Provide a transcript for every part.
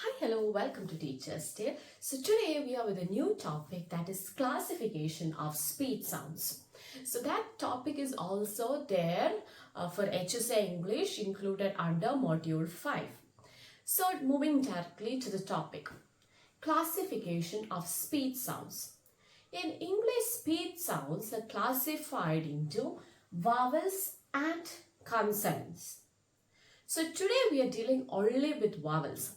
Hi, hello, welcome to Teacher's Day. So today we are with a new topic, that is classification of speech sounds. So that topic is also there for HSA English included under module 5. So moving directly to the topic, classification of speech sounds. In English, speech sounds are classified into vowels and consonants. So today we are dealing only with vowels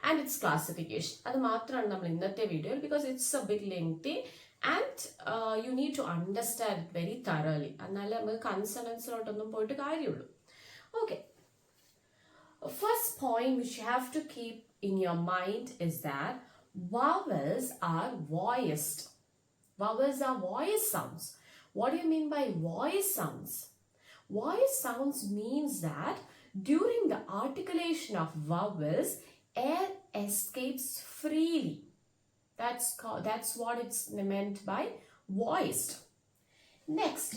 and its classification. അത് മാത്രമാണ് നമ്മൾ ഇന്നത്തെ വീഡിയോയിൽ because it's a bit lengthy and you need to understand it very thoroughly. എന്നാലേ നമുക്ക് കൺസണൻസിലോട്ടൊന്നും പോയിട്ട് കാര്യമുള്ളൂ. Okay. First point which you have to keep in your mind is that vowels are voiced. Vowels are voice sounds. What do you mean by voice sounds? Voice sounds means that during the articulation of vowels, air escapes freely. That's what it's meant by voiced. Next,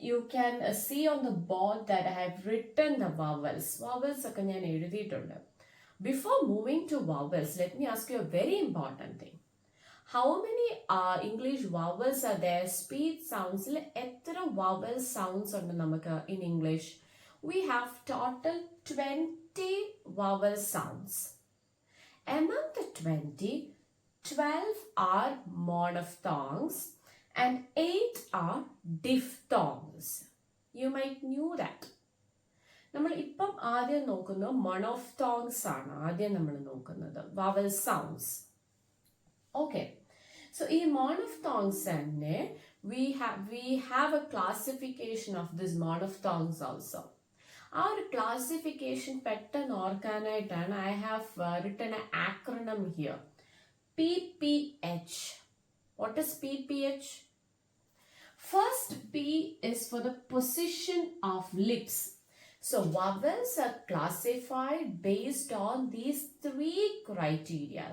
you can see on the board that I have written the vowels. Vowels ഒക്കെ ഞാൻ എഴുതിയിട്ടുണ്ട്. Before moving to vowels, let me ask you a very important thing. How many English vowels are there? Speech sounds. എത്ര vowel sounds ഉണ്ട് നമുക്ക് in English? We have total 20 vowel sounds. Among the 20, 12 are monophthongs and 8 are diphthongs. You might knew that. നമ്മൾ ഇപ്പം ആദ്യം നോക്കുന്നത് monophthongs ആണ്. ആദ്യം നമ്മൾ നോക്കുന്നത് vowel sounds. Okay, so in monophthongs we have a classification of these monophthongs also. Our classification pattern organite I have written an acronym here. PPH. What is PPH? First P is for the position of lips. So vowels are classified based on these three criteria.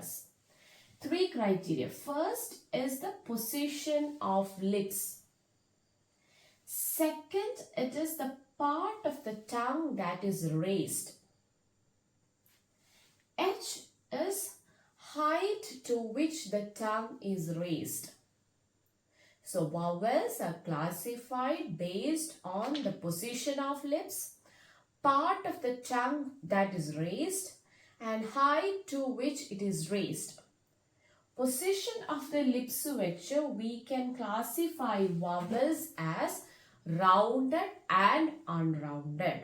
Three criteria. First is the position of lips. Second, it is the part of the tongue that is raised. H is height to which the tongue is raised. So vowels are classified based on the position of lips, part of the tongue that is raised, and height to which it is raised. Position of the lips which we can classify vowels as rounded and unrounded.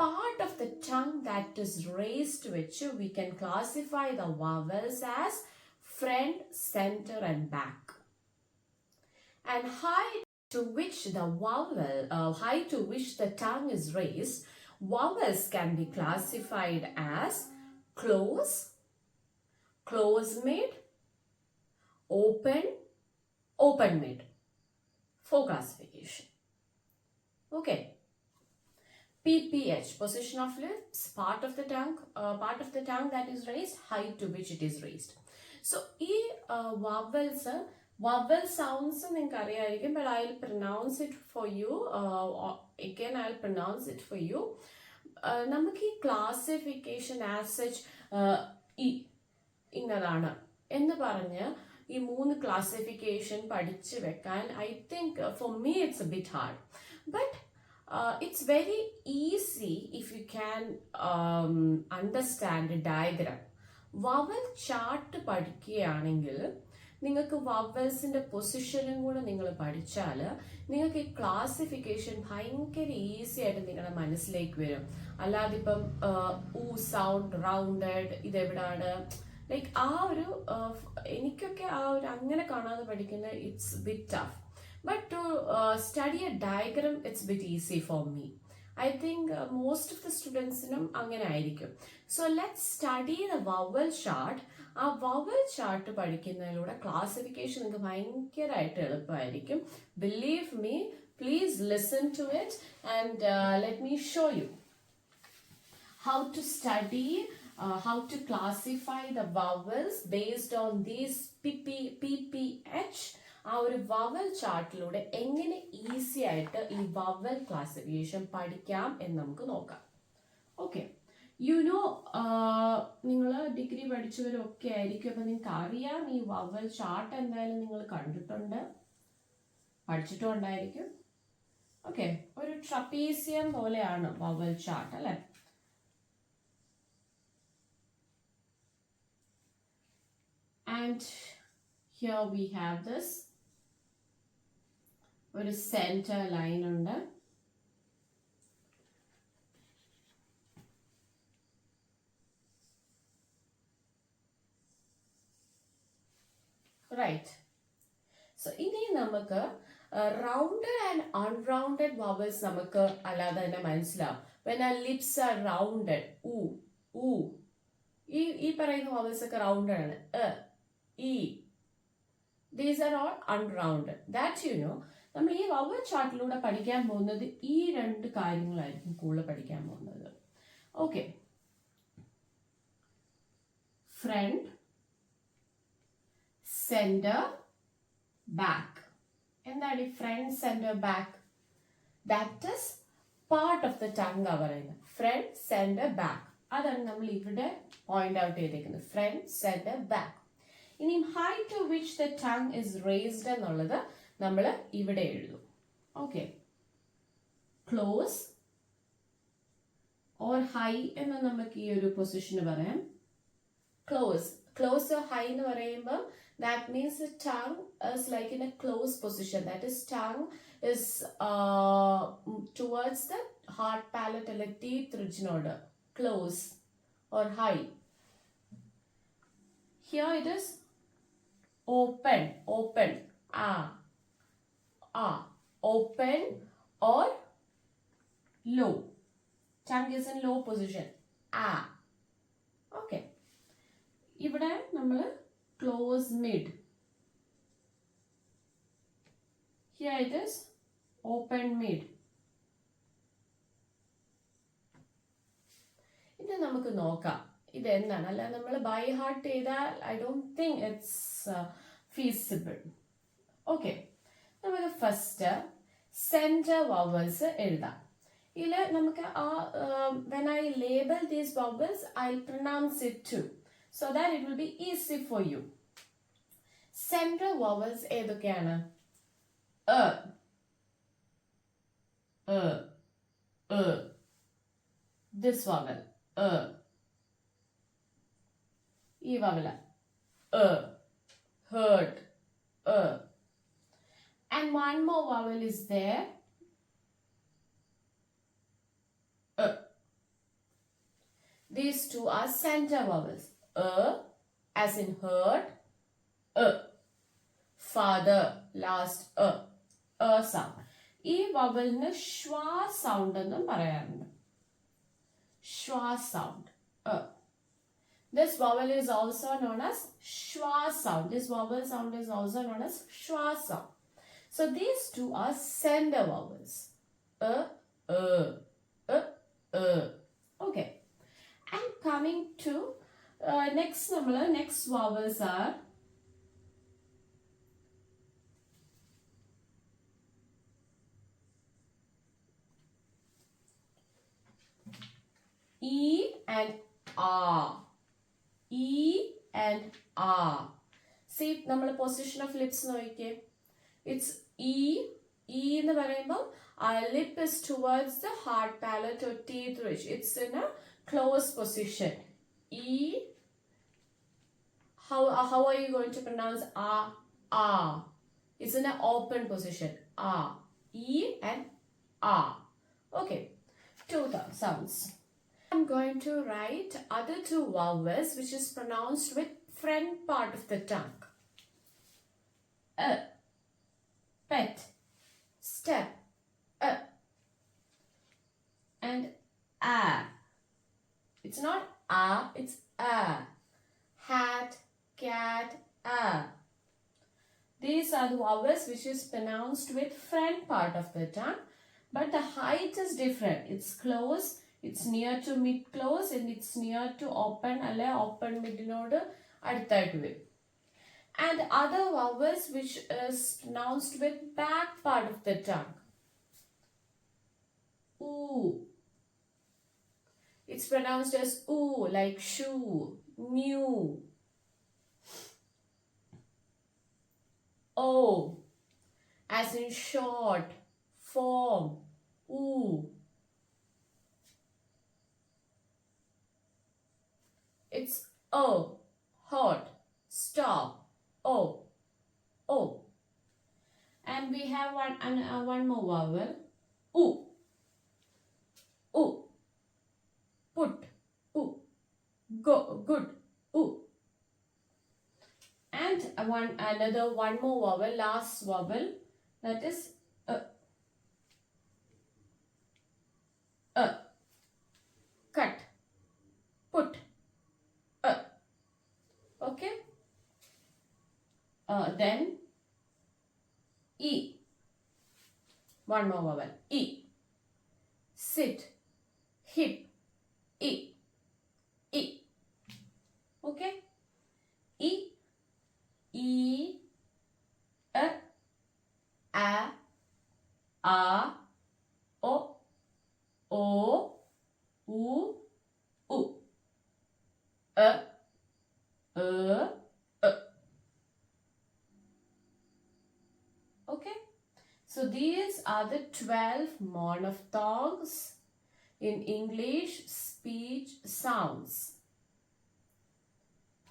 Part of the tongue that is raised which we can classify the vowels as front, center and back. And height to which the tongue is raised, vowels can be classified as close, close mid, open mid. For classification. Okay. PPH, position of lips, part of the tongue that is raised, height to which it is raised. So vowel sounds but I'll pronounce it for you. Again I'll pronounce it for you. നമുക്ക് ഈ classification as such ഇന്നതാണ് എന്ന് പറഞ്ഞ് ഈ മൂന്ന് classification പഠിച്ചു വെക്കാൻ I think for me it's A bit hard but it's very easy if you can understand diagram. Vowel chart പഠിക്കുകയാണെങ്കിൽ നിങ്ങൾക്ക് വവൽസിന്റെ പൊസിഷനും കൂടെ നിങ്ങൾ പഠിച്ചാൽ നിങ്ങൾക്ക് ഈ ക്ലാസിഫിക്കേഷൻ ഭയങ്കര ഈസി ആയിട്ട് നിങ്ങളുടെ മനസ്സിലേക്ക് വരും. അല്ലാതെ ഇപ്പം ഊ സൗണ്ട് റൗണ്ടഡ് ഇതെവിടാണ് ലൈക്ക് ആ ഒരു എനിക്കൊക്കെ ആ ഒരു അങ്ങനെ കാണാതെ പഠിക്കുന്നത് it's bit tough. But to study a diagram it's bit easy for me. I think most of the സ്റ്റുഡൻസിനും അങ്ങനെ ആയിരിക്കും. So let's study the vowel chart. ആ വവൽ ചാർട്ട് പഠിക്കുന്നതിലൂടെ ക്ലാസിഫിക്കേഷൻ നിങ്ങൾക്ക് ഭയങ്കരമായിട്ട് എളുപ്പമായിരിക്കും. Believe me, please listen to it and let me show you how to study, how to classify the vowels based on these PPH. ആ ഒരു vowel ചാർട്ടിലൂടെ എങ്ങനെ easy ആയിട്ട് ഈ വവൽ ക്ലാസിഫിക്കേഷൻ പഠിക്കാം എന്ന് നമുക്ക് നോക്കാം. ഓക്കെ, യു നോ, നിങ്ങൾ ഡിഗ്രി പഠിച്ചവരൊക്കെ ആയിരിക്കും, അപ്പം നിങ്ങൾക്ക് അറിയാം ഈ വവൽ ചാർട്ട് എന്തായാലും നിങ്ങൾ പഠിച്ചിട്ടുണ്ടായിരിക്കും. ഓക്കെ, ഒരു ട്രപ്പീസിയം പോലെയാണ് വവൽ ചാർട്ട് അല്ലെ. And here we have this, ഒരു സെന്റർ ലൈൻ ഉണ്ട്. Right. So ഇനി നമുക്ക് rounded and unrounded vowels നമുക്ക് അല്ലാതെ തന്നെ മനസ്സിലാവും. When our lips are rounded, u, ഈ പറയുന്ന vowels ഒക്കെ rounded ആണ്. e. These are all unrounded. That you know. നമ്മൾ ഈ vowel ചാർട്ടിലൂടെ പഠിക്കാൻ പോകുന്നത് ഈ രണ്ട് കാര്യങ്ങളായിരിക്കും കൂടുതൽ പഠിക്കാൻ പോകുന്നത്. Okay. Front, center, back. എന്താണ് front, centre, back? That is part of the tongue പറയുന്നത്. ഫ്രണ്ട്, സെന്റർ, ബാക്ക്, അതാണ് നമ്മൾ ഇവിടെ പോയിന്റ് ഔട്ട് ചെയ്തേക്കുന്നത്. Front, centre, back. ഇനിയും high to which the tongue is raised എന്നുള്ളത് നമ്മൾ ഇവിടെ എഴുതും. ഓക്കെ, ക്ലോസ് ഓർ ഹൈ എന്ന് നമുക്ക് ഈ ഒരു പൊസിഷന് പറയാം. ക്ലോസ് or high എന്ന് പറയുമ്പോൾ that means the tongue is like in a closed position. That is, tongue is towards the hard palate or teeth region order. Close or high. Here it is open. Open or low. Tongue is in low position. Okay. ഇവിടെ നമ്മൾ close mid. Here it is open mid. ഇത് നമുക്ക് നോക്കാം ഇത് എന്താണ്. അല്ല നമ്മൾ by heart ചെയ്താൽ I don't think it's feasible. Okay, നമുക്ക് ഫസ്റ്റ് സെന്റർ vowels എഴുതാം. ഇതിൽ നമുക്ക് when I label these vowels, I'll pronounce it too, so that it will be easy for you. Central vowels ഏതൊക്കെയാണ്? This vowel, ഈ vowel, heard, and one more vowel is there, these two are center vowels. As in heard, father, last sound. ഈ വവലിന് ശ്വാ sound എന്നും പറയാറുണ്ട്. ശ്വാ sound. This vowel is also known as schwa sound. This vowel sound is also known as schwa sound. So these two are center vowels. Okay. And coming to next vowels are E and R. E and R. See, നമ്മൾ position of lips നോക്കിയേ. It's E. E എന്ന് പറയുമ്പോൾ our lip is towards the hard palate or teeth ridge. It's in a closed position. E. How are you going to pronounce R? R. It's in an open position. R. E and R. Okay. Two sounds. I'm going to write other two vowels which is pronounced with front part of the tongue. Pet, step, and a. It's not a, it's a. Hat, cat, a. These are the vowels which is pronounced with front part of the tongue, but the height is different. It's close. It's near to mid close and it's near to open alle open mid node അടുത്തായിട്ട് വരും. And other vowels which is pronounced with back part of the tongue. Ooh. It's pronounced as oo, like shoe, new. O, as in short, form, oo. It's O, hot, stop, O, O. And we have one more vowel, oo, oo, put, oo, go, good, oo. And one more vowel, last vowel, that is cut, put, okay. Then E, one more vowel, E, sit, hip, E, E, okay. E, E, A, O, O, U, U, E. Okay. So these are the 12 monophthongs in English speech sounds.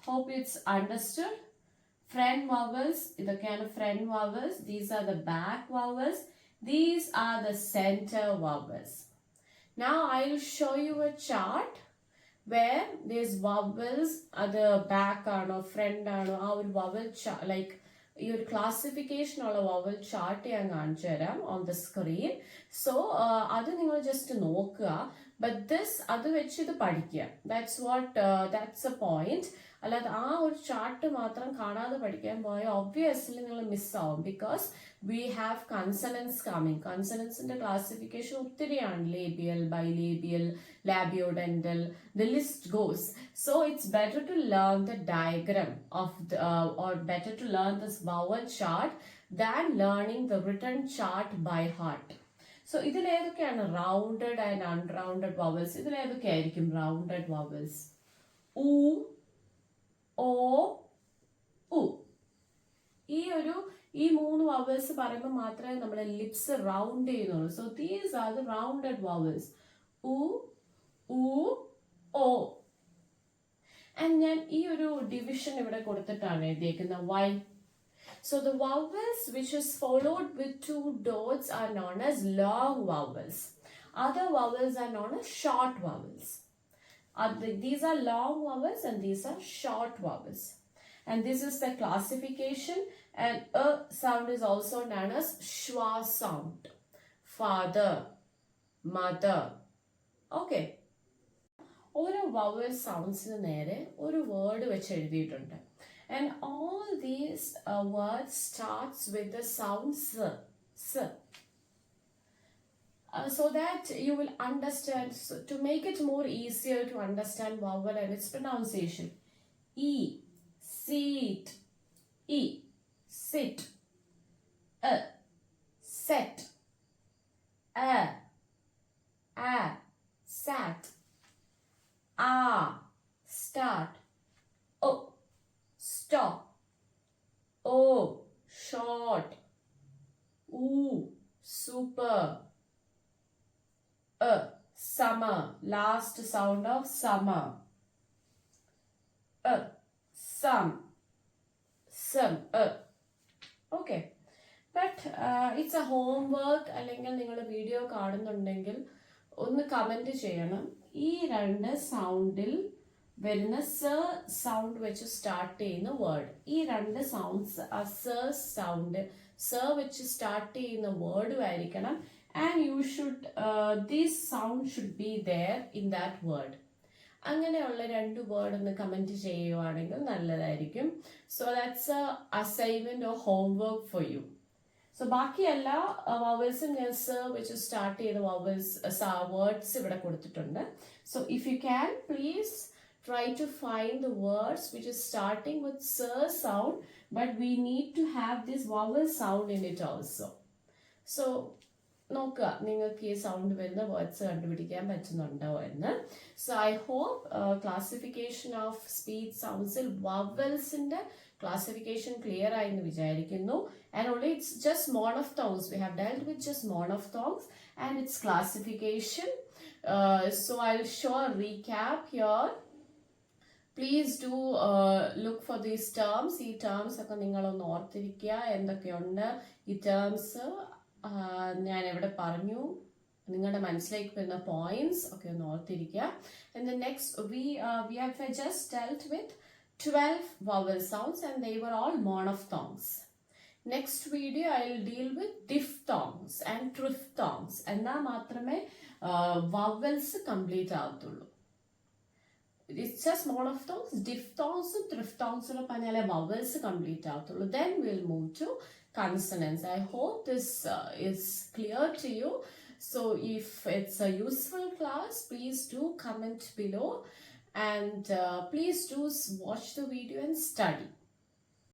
Hope it's understood. Front vowels, ഇതൊക്കെയാണ് front vowels. These are the back vowels. These are the center vowels. Now I'll show you a chart where these vowels are the back or front or our vowel chart, like your classification or vowel chart on the screen. So adu ningal just nokka, but this adu vechi idu padikka. That's a point. അല്ലാതെ ആ ഒരു chart മാത്രം കാണാതെ പഠിക്കാൻ പോയാൽ obviously നിങ്ങൾ മിസ്സാവും. Because we have consonants coming. കൺസണൻസിന്റെ ക്ലാസിഫിക്കേഷൻ ഒത്തിരിയാണ്. Labial, bilabial, labiodental, the list goes. So it's better to learn the diagram of or better to learn this vowel chart than learning the written chart by heart. So ഇതിൽ ഏതൊക്കെയാണ് rounded and അൺറൗണ്ടഡ് vowels? ഇതിൽ ഏതൊക്കെയായിരിക്കും rounded vowels? ഊ, ഓ, ഉ. ഈ മൂന്ന് vowels പറയുമ്പോൾ മാത്രമേ നമ്മുടെ lips round ചെയ്യുന്നുള്ളൂ. So these are the rounded vowels. ഉ, ഊ, ഓ. ആൻഡ് ഞാൻ ഈ ഒരു ഡിവിഷൻ ഇവിടെ കൊടുത്തിട്ടാണ് എഴുതിയേക്കുന്നത്. Y? So the vowels which is followed with 2 dots are known as long vowels. Other vowels are known as short vowels. These are long vowels and these are short vowels. And this is the classification. And a sound is also known as schwa sound. Father, mother. Okay. ഓരോ vowel soundsന് നേരെ ഒരു word വെച്ച് എഴുതിയിട്ടുണ്ട്. And all these words starts with the sound s. So that you will understand, so to make it more easier to understand vowel and its pronunciation. E, seat, E, sit, set, sat, start, O, stop, O, short, U, super, summer, last sound of summer, some, okay. But it's a homework. അല്ലെങ്കിൽ നിങ്ങൾ video കാണുന്നുണ്ടെങ്കിൽ ഒന്ന് comment ചെയ്യണം. ഈ രണ്ട് സൗണ്ടിൽ വരുന്ന sound വെച്ച് സ്റ്റാർട്ട് ചെയ്യുന്ന വേർഡ്, ഈ രണ്ട് സൗണ്ട്സ് ആ സൗണ്ട് വെച്ച് സ്റ്റാർട്ട് ചെയ്യുന്ന വേർഡും ആയിരിക്കണം. And you should, this sound should be there in that word. അങ്ങനെയുള്ള രണ്ട് വേർഡ് ഒന്ന് കമൻറ്റ് ചെയ്യുവാണെങ്കിൽ നല്ലതായിരിക്കും. So that's A assignment or homework for you. So ബാക്കി എല്ലാ വവൽസും ഞാൻ വെച്ച് സ്റ്റാർട്ട് ചെയ്ത വേർഡ്സ് ഇവിടെ കൊടുത്തിട്ടുണ്ട്. So if you can please try to find the words which is starting with sound, but we need to have this vowel sound in it also. So നോക്കുക നിങ്ങൾക്ക് ഈ സൗണ്ട് വരുന്ന വേർഡ്സ് കണ്ടുപിടിക്കാൻ പറ്റുന്നുണ്ടോ എന്ന്. So I hope classification of speech സൗണ്ട്സിൽ വവൽസിന്റെ classification clear ആയി എന്ന് വിചാരിക്കുന്നു. And only it's just monophthongs. We have dealt with just monophthongs and its classification. So I'll show a recap here. Please do look for these terms. ഈ terms ഒക്കെ നിങ്ങളൊന്ന് ഓർത്തിരിക്കുക. എന്തൊക്കെയുണ്ട് ഈ ടേംസ് ഞാൻ എവിടെ പറഞ്ഞു, നിങ്ങളുടെ മനസ്സിലേക്ക് വരുന്ന പോയിന്റ്സ് ഒക്കെ ഒന്ന് ഓർത്തിരിക്കുക. And the next we have just dealt with 12 vowel sounds and they were all monophthongs. Next video I will deal with diphthongs and triphthongs. എന്നാൽ മാത്രമേ vowels complete ആവത്തുള്ളൂ. It's just monophthongs, diphthongs, triphthongs പറഞ്ഞാലേ vowels complete ആവത്തുള്ളൂ. Then we'll move to consonants. I hope this is clear to you. So if it's a useful class, please do comment below and please do watch the video and study.